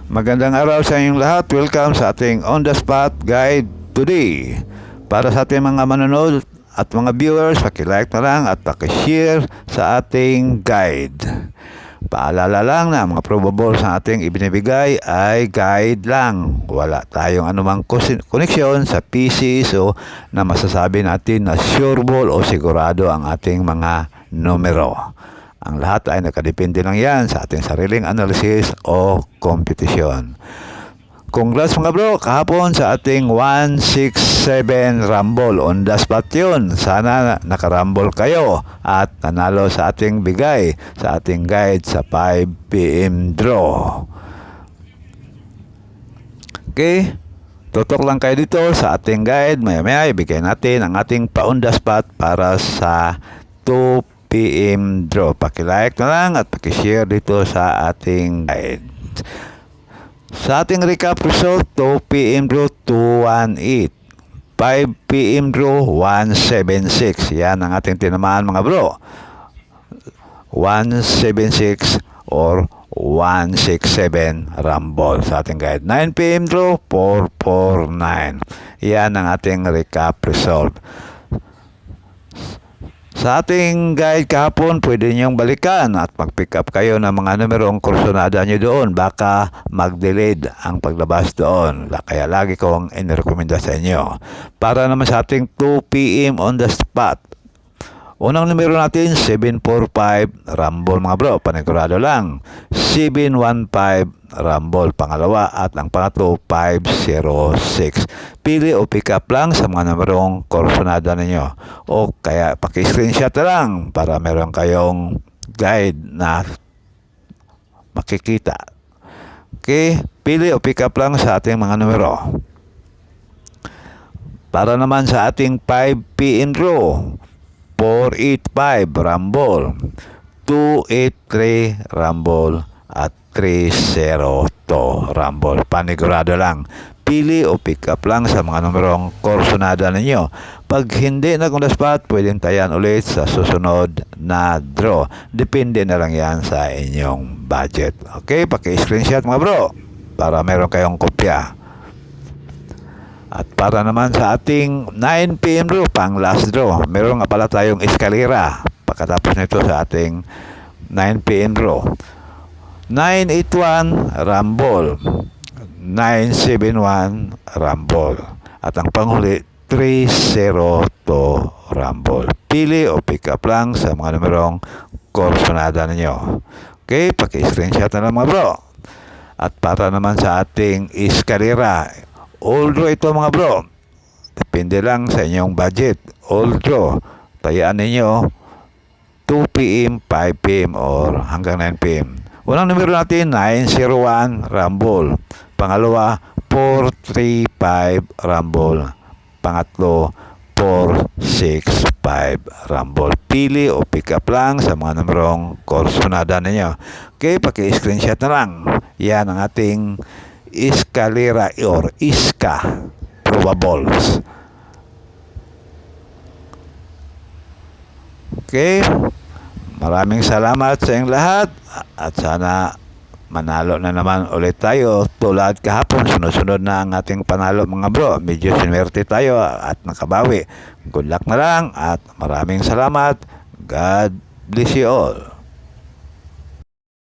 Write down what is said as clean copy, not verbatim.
Magandang araw sa inyong lahat. Welcome sa ating On The Spot Guide today. Para sa ating mga manonood at mga viewers, paki-like na lang at paki-share sa ating guide. Paalala lang na mga probables na ating ibinibigay ay guide lang. Wala tayong anumang koneksyon sa PC, so na masasabi natin na sureball o sigurado ang ating mga numero. Ang lahat ay nakadepende lang yan sa ating sariling analysis o kompetisyon. Congrats mga bro, kahapon sa ating 167 Rumble. On the spot yun. Sana nakarumble kayo at nanalo sa ating bigay, sa ating guide sa 5 PM draw. Okay, tutok lang kayo dito sa ating guide. Maya-maya ibigay natin ang ating pa-on the spot para sa 2 PM draw. Paki-like na lang at paki-share dito sa ating guide. Sa ating recap result, 2 PM draw 218, 5 PM draw 176. Yan ang ating tinamaan mga bro. 176 or 167 Rumble sa ating guide. 9 PM draw 449. Yan ang ating recap result. Sa ating guide kahapon, pwede niyong balikan at mag-pick up kayo ng mga numerong kursonada nyo doon. Baka mag-delayed ang paglabas doon. Kaya lagi kong inirekomenda sa inyo. Para naman sa ating 2 PM on the spot. Unang numero natin, 745 Rumble mga bro. Panigurado lang. 715 Rumble pangalawa at ang pangatlo 506. Pili o pick up lang sa mga numerong kursonada ninyo. O kaya paki-screenshot na lang para meron kayong guide na makikita. Okay, pili o pick up lang sa ating mga numero. Para naman sa ating 5 PM draw, 485 Rumble, 283 Rumble at 302 Rumble. Panigurado lang. Pili o pick up lang sa mga numerong kursonada ninyo. Pag hindi na on the spot, pwedeng tayan ulit sa susunod na draw. Depende na lang yan sa inyong budget. Okay, paki-screenshot mga bro para meron kayong kopya. At para naman sa ating 9 PM draw, pang last draw, meron nga pala tayong eskalera pagkatapos nito sa ating 9 PM draw. 981 Rumble, 971 Rumble, at ang panghuli 302 Rumble. Pili o pick up lang sa mga numerong kursonada ninyo. Okay, paki-screenshot na lang mga bro. At para naman sa ating eskalera, all draw ito mga bro. Depende lang sa inyong budget. All draw. Tayaan ninyo 2 PM, 5 PM or hanggang 9 PM. Unang numero natin, 901 Rumble. Pangalawa, 435 Rumble. Pangatlo, 465 Rumble. Pili o pick up lang sa mga numerong kursonada ninyo. Okay, paki-screenshot na lang. Yan ang ating eskalera or iska probables. Okay, maraming salamat sa inyong lahat at sana manalo na naman ulit tayo tulad kahapon. Sunod-sunod na ang ating panalo mga bro. Medyo sinwerte tayo at nakabawi. Good luck na lang at maraming salamat. God bless you all.